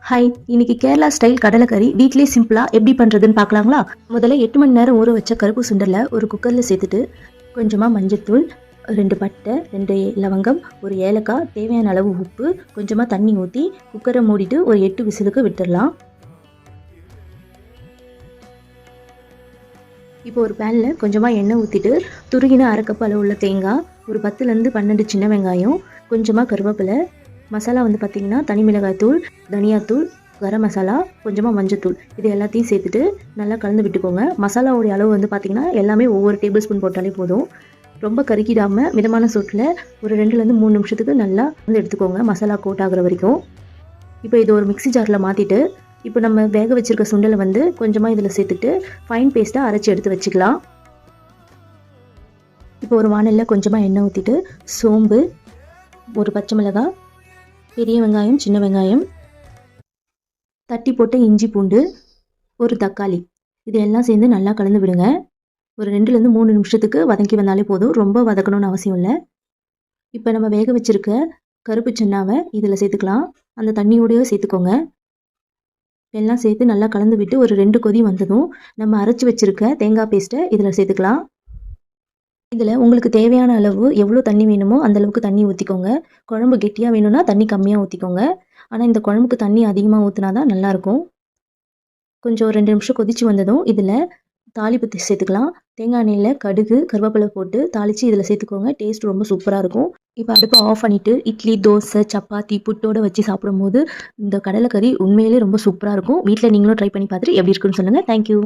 Hi, இன்னைக்கு Kerala style கடலைக்கறி வீட்லயே சிம்பிளா எப்படி பண்றதுன்னு பார்க்கலாங்களா? முதல்ல 8 மணி நேரம் ஊற வச்ச கருப்பு சுண்டலை ஒரு குக்கர்ல சேர்த்துட்டு கொஞ்சமா மஞ்சத்தூள், 2 பட்டை, 2 லவங்கம், ஒரு ஏலக்காய், தேவையான அளவு உப்பு, கொஞ்சமா தண்ணி ஊற்றி குக்கரை மூடிட்டு ஒரு 8 விசிலுக்கு விட்டுடலாம். இப்போ ஒரு பேனில் கொஞ்சமாக எண்ணெய் ஊற்றிட்டு துருகின அரைக்கப்பு அளவு உள்ள தேங்காய், ஒரு 10லேருந்து 12 சின்ன வெங்காயம், கொஞ்சமாக கருவேப்பிலை, மசாலா வந்து பார்த்திங்கன்னா தனி மிளகாய் தூள், தனியாத்தூள், கரம் மசாலா, கொஞ்சமாக மஞ்சத்தூள், இது எல்லாத்தையும் சேர்த்துட்டு நல்லா கலந்து விட்டுக்கோங்க. மசாலாவுடைய அளவு வந்து பார்த்திங்கன்னா எல்லாமே ஒவ்வொரு டேபிள் ஸ்பூன் போட்டாலே போதும். ரொம்ப கருக்கிடாமல் மிதமான சூட்டில் ஒரு 2லேருந்து 3 நிமிஷத்துக்கு நல்லா வந்து எடுத்துக்கோங்க, மசாலா கோட் ஆகிற வரைக்கும். இப்போ இது ஒரு மிக்ஸி ஜாரில் மாற்றிட்டு இப்போ நம்ம வேக வச்சுருக்க சுண்டலை வந்து கொஞ்சமாக இதில் சேர்த்துட்டு ஃபைன் பேஸ்ட்டாக அரைச்சி எடுத்து வச்சுக்கலாம். இப்போ ஒரு வானலில் கொஞ்சமாக எண்ணெய் ஊற்றிட்டு சோம்பு, ஒரு பச்சை மிளகாய், பெரிய வெங்காயம், சின்ன வெங்காயம், தட்டி போட்ட இஞ்சி பூண்டு, ஒரு தக்காளி, இது எல்லாம் சேர்ந்து நல்லா கலந்து விடுங்க. ஒரு 2லேருந்து 3 நிமிஷத்துக்கு வதக்கி வந்தாலே போதும், ரொம்ப வதக்கணும்னு அவசியம் இல்லை. இப்போ நம்ம வேக வச்சுருக்க கருப்பு சென்னாவை இதில் சேர்த்துக்கலாம். அந்த தண்ணியோடய சேர்த்துக்கோங்க. எல்லாம் சேர்த்து நல்லா கலந்து விட்டு ஒரு 2 கொதி வந்ததும் நம்ம அரைச்சி வச்சுருக்க தேங்காய் பேஸ்ட்டை இதில் சேர்த்துக்கலாம். இதில் உங்களுக்கு தேவையான அளவு எவ்வளோ தண்ணி வேணுமோ அந்தளவுக்கு தண்ணி ஊற்றிக்கோங்க. குழம்பு கெட்டியாக வேணும்னா தண்ணி கம்மியாக ஊற்றிக்கோங்க. ஆனால் இந்த குழம்புக்கு தண்ணி அதிகமாக ஊற்றினா தான் நல்லாயிருக்கும். கொஞ்சம் ஒரு 2 நிமிஷம் கொதித்து வந்ததும் இதில் தாளிப்பு சேர்த்துக்கலாம். தேங்காய் எண்ணெயில் கடுகு, கருவேப்பிலை போட்டு தாளித்து இதில் சேர்த்துக்கோங்க. டேஸ்ட் ரொம்ப சூப்பராக இருக்கும். இப்போ அடுப்பை ஆஃப் பண்ணிவிட்டு இட்லி, தோசை, சப்பாத்தி, புட்டோடு வச்சு சாப்பிடும்போது இந்த கடலைக்கறி உண்மையிலே ரொம்ப சூப்பராக இருக்கும். வீட்டில் நீங்களும் ட்ரை பண்ணி பார்த்துட்டு எப்படி இருக்குன்னு சொல்லுங்கள். தேங்க்யூ.